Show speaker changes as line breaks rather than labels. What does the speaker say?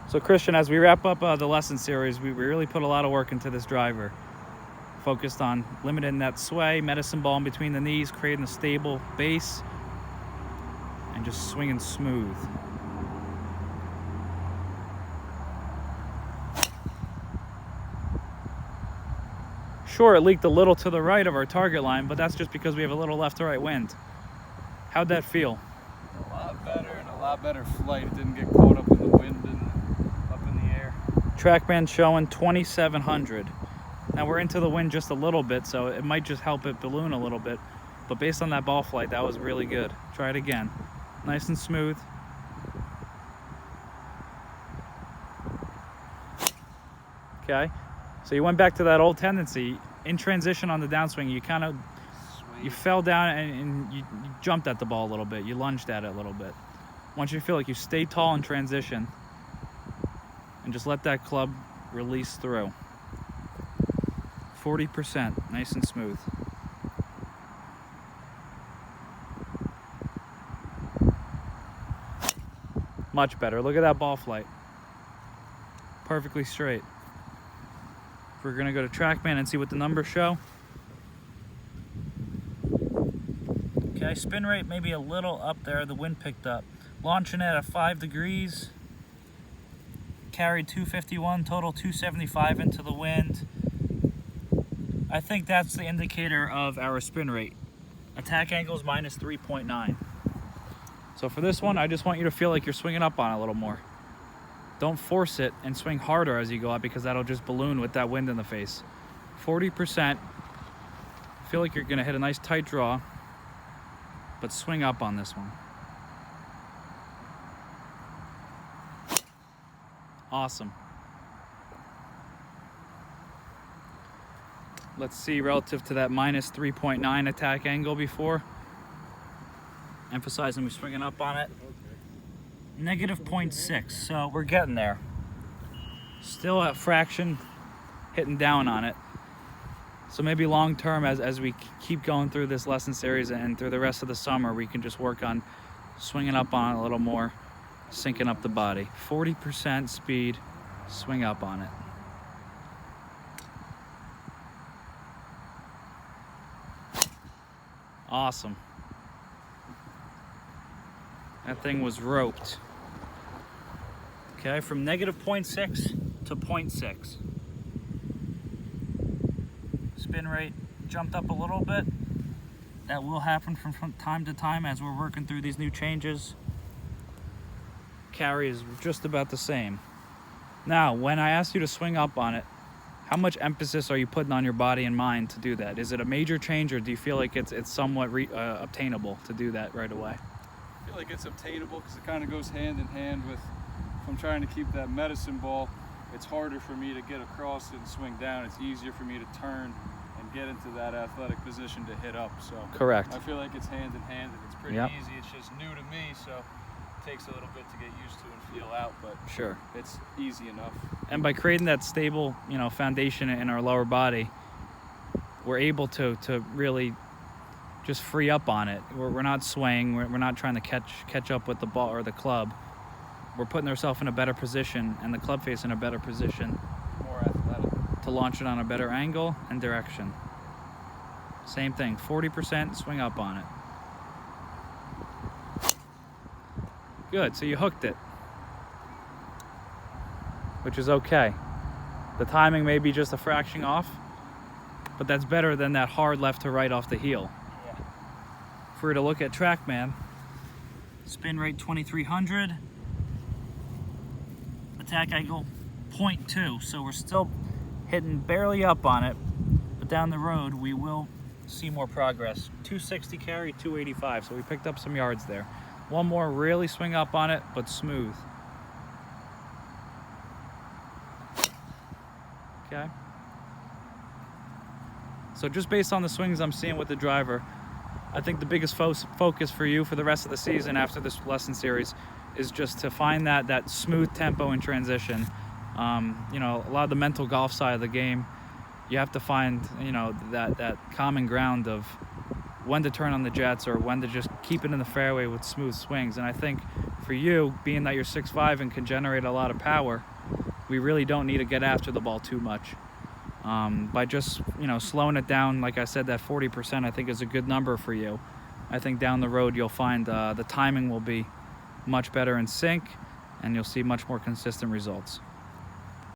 So Christian, as we wrap up the lesson series, we really put a lot of work into this driver. Focused on limiting that sway, medicine ball in between the knees, creating a stable base, and just swinging smooth. Sure, it leaked a little to the right of our target line, but that's just because we have a little left to right wind. How'd that feel?
A lot better and a lot better flight. It didn't get caught up in the wind and up in the air.
TrackMan showing 2,700. Now we're into the wind just a little bit, so it might just help it balloon a little bit. But based on that ball flight, that was really good. Try it again. Nice and smooth. Okay, so you went back to that old tendency. In transition on the downswing, you fell down and you jumped at the ball a little bit. You lunged at it a little bit. Once you feel like you stay tall in transition and just let that club release through. 40%, nice and smooth. Much better. Look at that ball flight. Perfectly straight. If we're gonna go to TrackMan and see what the numbers show. Okay, spin rate maybe a little up there, the wind picked up. Launching at 5 degrees. Carried 251, total 275 into the wind. I think that's the indicator of our spin rate. Attack angle is minus 3.9. So for this one, I just want you to feel like you're swinging up on it a little more. Don't force it and swing harder as you go up because that'll just balloon with that wind in the face. 40%. Feel like you're gonna hit a nice tight draw, but swing up on this one. Awesome. Let's see relative to that minus 3.9 attack angle before. Emphasizing we're swinging up on it. Negative 0.6, so we're getting there. Still a fraction hitting down on it. So maybe long term, as we keep going through this lesson series and through the rest of the summer, we can just work on swinging up on it a little more, syncing up the body. 40% speed, swing up on it. Awesome. That thing was roped. Okay, from negative 0.6 to 0.6. Spin rate jumped up a little bit. That will happen from time to time as we're working through these new changes. Carry is just about the same. Now, when I ask you to swing up on it, how much emphasis are you putting on your body and mind to do that? Is it a major change, or do you feel like it's somewhat obtainable to do that right away?
I feel like it's obtainable because it kind of goes hand in hand with, if I'm trying to keep that medicine ball, it's harder for me to get across and swing down. It's easier for me to turn and get into that athletic position to hit up. So
Correct.
I feel like it's hand in hand and it's pretty easy. It's just new to me, so it takes a little bit to get used to and feel out, but
Sure.
it's easy enough.
And by creating that stable, foundation in our lower body, we're able to really just free up on it. We're not swaying. We're not trying to catch up with the ball or the club. We're putting ourselves in a better position and the club face in a better position.
More athletic.
To launch it on a better angle and direction. Same thing, 40% swing up on it. Good, so you hooked it, which is okay. The timing may be just a fraction off, but that's better than that hard left to right off the heel.
Yeah.
If we were to look at TrackMan, spin rate 2,300, attack angle 0.2, so we're still hitting barely up on it, but down the road we will see more progress. 260 carry, 285, so we picked up some yards there. One more, really swing up on it, but smooth. Okay. So just based on the swings I'm seeing with the driver, I think the biggest focus for you for the rest of the season after this lesson series is just to find that smooth tempo in transition. A lot of the mental golf side of the game, you have to find, that common ground of when to turn on the jets or when to just keep it in the fairway with smooth swings. And I think for you, being that you're 6'5" and can generate a lot of power, we really don't need to get after the ball too much. By just, slowing it down, like I said, that 40% I think is a good number for you. I think down the road you'll find the timing will be much better in sync, and you'll see much more consistent results.